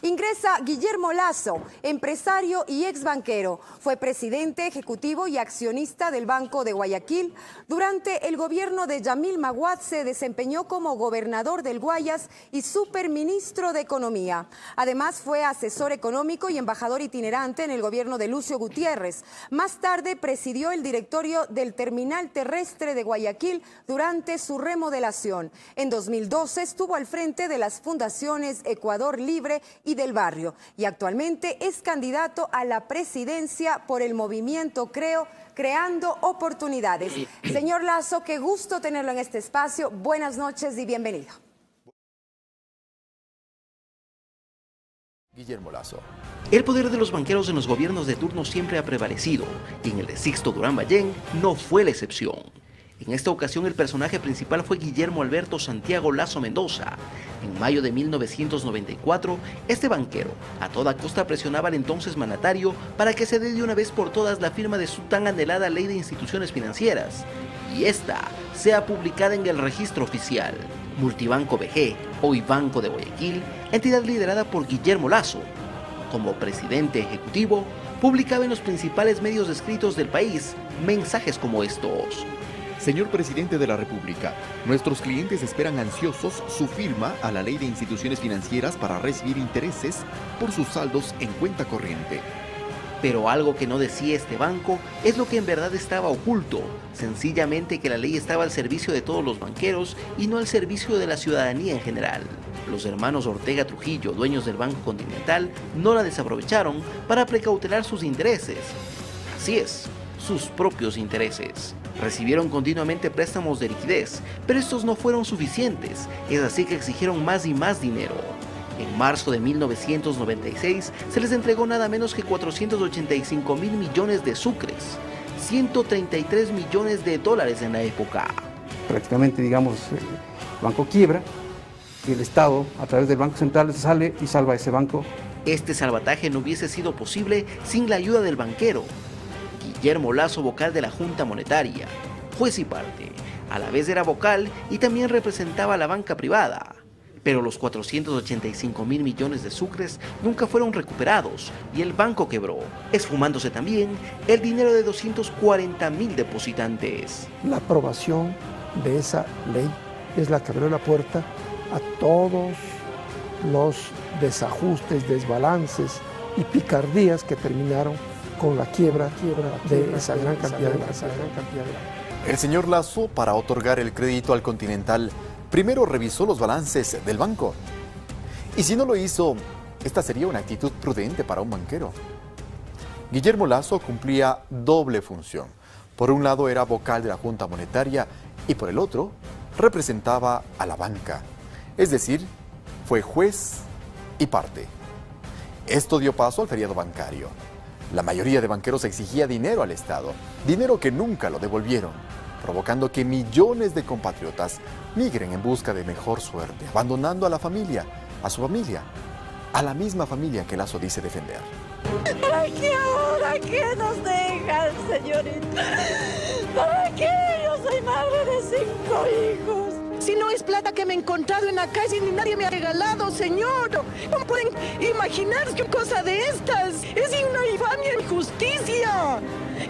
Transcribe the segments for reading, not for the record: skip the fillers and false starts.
Ingresa Guillermo Lasso, empresario y exbanquero. Fue presidente ejecutivo y accionista del Banco de Guayaquil. Durante el gobierno de Yamil Maguad se desempeñó como gobernador del Guayas y superministro de Economía. Además fue asesor económico y embajador itinerante en el gobierno de Lucio Gutiérrez. Más tarde presidió el directorio del Terminal Terrestre de Guayaquil durante su remodelación. En 2012 estuvo al frente de las fundaciones Ecuador Libre y del Barrio, y actualmente es candidato a la presidencia por el movimiento Creando Oportunidades. Señor Lasso, qué gusto tenerlo en este espacio. Buenas noches y bienvenido. Guillermo Lasso. El poder de los banqueros en los gobiernos de turno siempre ha prevalecido, y en el de Sixto Durán Ballén no fue la excepción. En esta ocasión el personaje principal fue Guillermo Alberto Santiago Lasso Mendoza. En mayo de 1994, este banquero a toda costa presionaba al entonces mandatario para que se dé de una vez por todas la firma de su tan anhelada Ley de Instituciones Financieras, y esta sea publicada en el registro oficial. Multibanco BG, hoy Banco de Guayaquil, entidad liderada por Guillermo Lasso, como presidente ejecutivo, publicaba en los principales medios escritos del país mensajes como estos. Señor Presidente de la República, nuestros clientes esperan ansiosos su firma a la Ley de Instituciones Financieras para recibir intereses por sus saldos en cuenta corriente. Pero algo que no decía este banco es lo que en verdad estaba oculto, sencillamente que la ley estaba al servicio de todos los banqueros y no al servicio de la ciudadanía en general. Los hermanos Ortega Trujillo, dueños del Banco Continental, no la desaprovecharon para precautelar sus intereses. Así es, sus propios intereses. Recibieron continuamente préstamos de liquidez, pero estos no fueron suficientes, es así que exigieron más y más dinero. En marzo de 1996 se les entregó nada menos que 485.000 millones de sucres, 133 millones de dólares en la época. Prácticamente, digamos, el banco quiebra y el Estado, a través del Banco Central, sale y salva a ese banco. Este salvataje no hubiese sido posible sin la ayuda del banquero Guillermo Lasso, vocal de la Junta Monetaria, juez y parte. A la vez era vocal y también representaba a la banca privada. Pero los 485.000 millones de sucres nunca fueron recuperados y el banco quebró, esfumándose también el dinero de 240.000 depositantes. La aprobación de esa ley es la que abrió la puerta a todos los desajustes, desbalances y picardías que terminaron con la quiebra de esa gran cantidad de El señor Lasso, para otorgar el crédito al Continental, primero revisó los balances del banco. Y si no lo hizo, esta sería una actitud prudente para un banquero. Guillermo Lasso cumplía doble función. Por un lado era vocal de la Junta Monetaria y por el otro representaba a la banca. Es decir, fue juez y parte. Esto dio paso al feriado bancario. La mayoría de banqueros exigía dinero al Estado, dinero que nunca lo devolvieron, provocando que millones de compatriotas migren en busca de mejor suerte, abandonando a la familia, a su familia, a la misma familia que Lasso dice defender. ¿Para qué ahora? ¿Qué nos dejan, señorita? ¿Para qué? Yo soy madre de 5 hijos. Si no es plata que me he encontrado en la calle ni nadie me ha regalado, señor. ¿Cómo pueden imaginar que cosa de estas? Es una infamia e injusticia.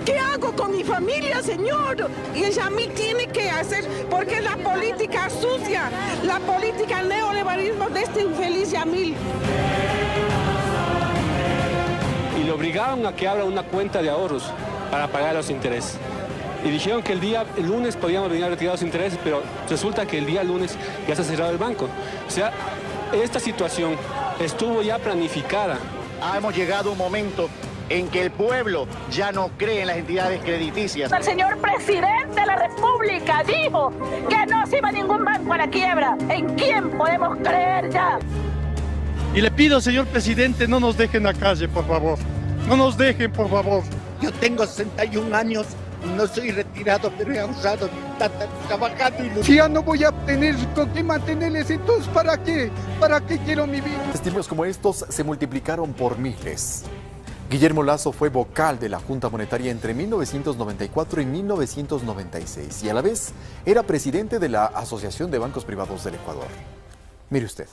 ¿Qué hago con mi familia, señor? Y el Yamil tiene que hacer, porque es la política sucia, la política neoliberalismo de este infeliz Yamil. Y le obligaron a que abra una cuenta de ahorros para pagar los intereses. Y dijeron que el lunes podíamos venir a retirar los intereses, pero resulta que el día lunes ya se ha cerrado el banco. O sea, esta situación estuvo ya planificada. Hemos llegado a un momento en que el pueblo ya no cree en las entidades crediticias. El señor presidente de la República dijo que no se iba ningún banco a la quiebra. ¿En quién podemos creer ya? Y le pido, señor presidente, no nos dejen a la calle, por favor. No nos dejen, por favor. Yo tengo 61 años. No soy retirado, pero he ahorrado trabajando. Si ya no voy a tener con qué mantenerles, entonces ¿para qué? ¿Para qué quiero mi vida? Testimonios como estos se multiplicaron por miles. Guillermo Lasso fue vocal de la Junta Monetaria entre 1994 y 1996 y a la vez era presidente de la Asociación de Bancos Privados del Ecuador. Mire usted.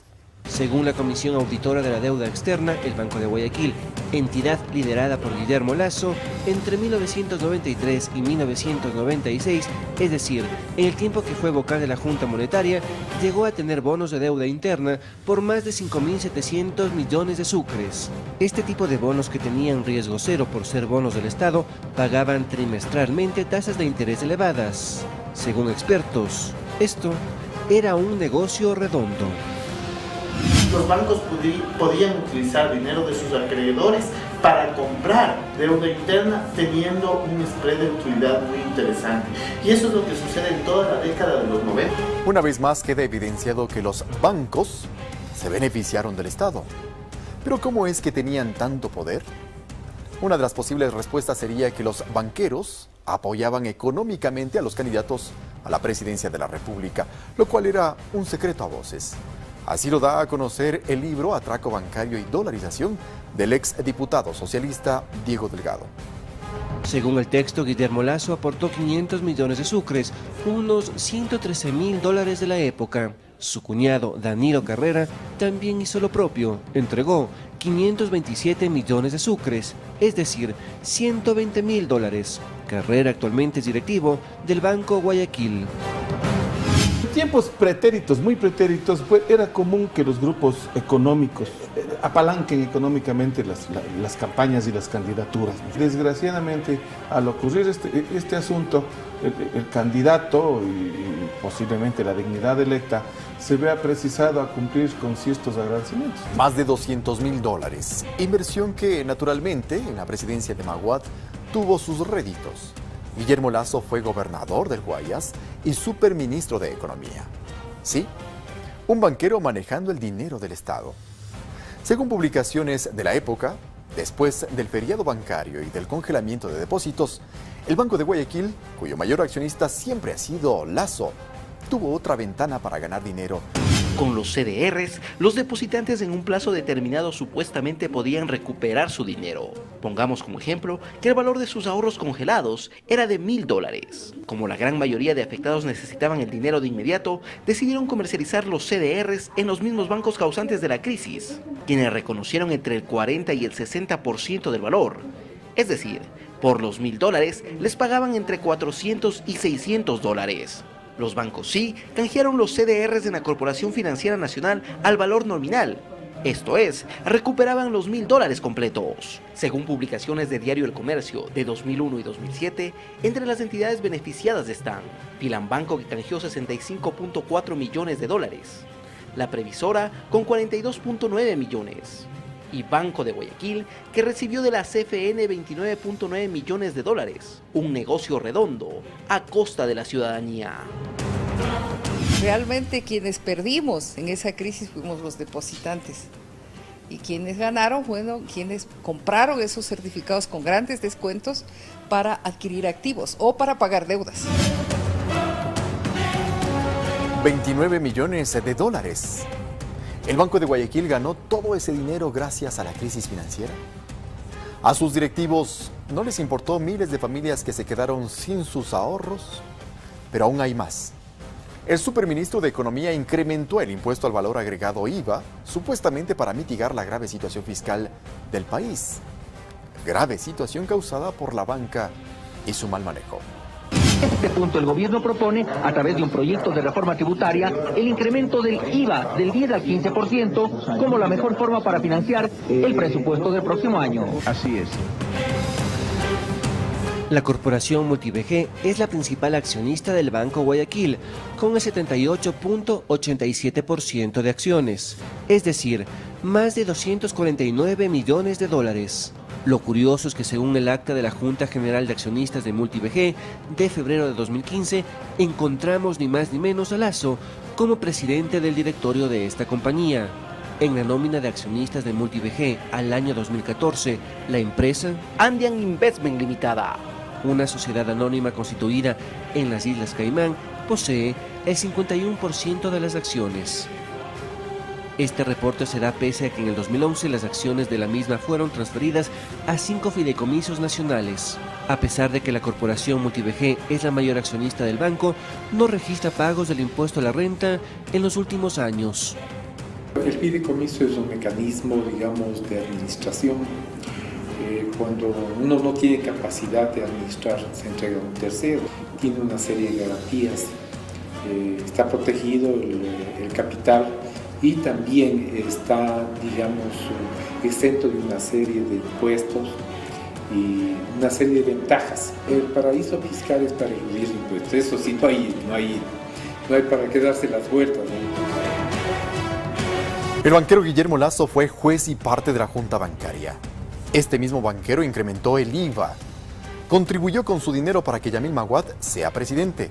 Según la Comisión Auditora de la Deuda Externa, el Banco de Guayaquil, entidad liderada por Guillermo Lasso, entre 1993 y 1996, es decir, en el tiempo que fue vocal de la Junta Monetaria, llegó a tener bonos de deuda interna por más de 5.700 millones de sucres. Este tipo de bonos, que tenían riesgo cero por ser bonos del Estado, pagaban trimestralmente tasas de interés elevadas. Según expertos, esto era un negocio redondo. Los bancos podían utilizar dinero de sus acreedores para comprar deuda interna teniendo un spread de utilidad muy interesante. Y eso es lo que sucede en toda la década de los 90. Una vez más queda evidenciado que los bancos se beneficiaron del Estado. ¿Pero cómo es que tenían tanto poder? Una de las posibles respuestas sería que los banqueros apoyaban económicamente a los candidatos a la presidencia de la República, lo cual era un secreto a voces. Así lo da a conocer el libro Atraco Bancario y Dolarización del exdiputado socialista Diego Delgado. Según el texto, Guillermo Lasso aportó 500 millones de sucres, unos $113.000 de la época. Su cuñado, Danilo Carrera, también hizo lo propio. Entregó 527 millones de sucres, es decir, $120.000. Carrera actualmente es directivo del Banco Guayaquil. En tiempos pretéritos, muy pretéritos, era común que los grupos económicos apalanquen económicamente las campañas y las candidaturas. Desgraciadamente, al ocurrir este asunto, el candidato y posiblemente la dignidad electa se vea precisado a cumplir con ciertos agradecimientos. Más de $200.000, inversión que naturalmente en la presidencia de Maguad tuvo sus réditos. Guillermo Lasso fue gobernador del Guayas y superministro de Economía. Sí, un banquero manejando el dinero del Estado. Según publicaciones de la época, después del feriado bancario y del congelamiento de depósitos, el Banco de Guayaquil, cuyo mayor accionista siempre ha sido Lasso, tuvo otra ventana para ganar dinero. Con los CDRs, los depositantes en un plazo determinado supuestamente podían recuperar su dinero. Pongamos como ejemplo que el valor de sus ahorros congelados era de $1.000. Como la gran mayoría de afectados necesitaban el dinero de inmediato, decidieron comercializar los CDRs en los mismos bancos causantes de la crisis, quienes reconocieron entre el 40 y el 60% del valor. Es decir, por los $1.000 les pagaban entre $400 y $600. Los bancos sí canjearon los CDRs en la Corporación Financiera Nacional al valor nominal. Esto es, recuperaban los $1.000 completos. Según publicaciones de Diario El Comercio de 2001 y 2007, entre las entidades beneficiadas están Pilan Banco, que canjeó $65.4 millones, la Previsora con $42.9 millones, y Banco de Guayaquil, que recibió de la CFN $29.9 millones, un negocio redondo a costa de la ciudadanía. Realmente quienes perdimos en esa crisis fuimos los depositantes, y quienes ganaron fueron quienes compraron esos certificados con grandes descuentos para adquirir activos o para pagar deudas. $29 millones. ¿El Banco de Guayaquil ganó todo ese dinero gracias a la crisis financiera? ¿A sus directivos no les importó miles de familias que se quedaron sin sus ahorros? Pero aún hay más. El superministro de Economía incrementó el impuesto al valor agregado IVA, supuestamente para mitigar la grave situación fiscal del país. Grave situación causada por la banca y su mal manejo. En este punto el gobierno propone, a través de un proyecto de reforma tributaria, el incremento del IVA del 10 al 15% como la mejor forma para financiar el presupuesto del próximo año. Así es. La corporación MultiVG es la principal accionista del Banco Guayaquil, con el 78.87% de acciones, es decir, más de $249 millones. Lo curioso es que según el acta de la Junta General de Accionistas de MultiVG de febrero de 2015, encontramos ni más ni menos a Lasso como presidente del directorio de esta compañía. En la nómina de accionistas de MultiVG al año 2014, la empresa Andean Investment Limitada, una sociedad anónima constituida en las Islas Caimán, posee el 51% de las acciones. Este reporte se da pese a que en el 2011 las acciones de la misma fueron transferidas a 5 fideicomisos nacionales. A pesar de que la corporación MultiVG es la mayor accionista del banco, no registra pagos del impuesto a la renta en los últimos años. El fideicomiso es un mecanismo, digamos, de administración. Cuando uno no tiene capacidad de administrar, se entrega a un tercero. Tiene una serie de garantías. Está protegido el capital y también está, digamos, exento de una serie de impuestos y una serie de ventajas. El paraíso fiscal es para eludir impuestos. Eso sí, no hay para qué darse las vueltas, ¿no? El banquero Guillermo Lasso fue juez y parte de la Junta Bancaria. Este mismo banquero incrementó el IVA. Contribuyó con su dinero para que Yamil Maguad sea presidente.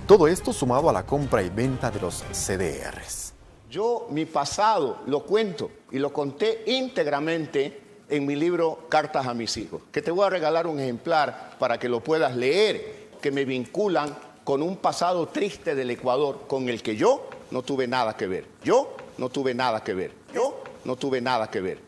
Todo esto sumado a la compra y venta de los CDRs. Yo mi pasado lo cuento y lo conté íntegramente en mi libro Cartas a mis hijos, que te voy a regalar un ejemplar para que lo puedas leer, que me vinculan con un pasado triste del Ecuador con el que yo no tuve nada que ver. Yo no tuve nada que ver.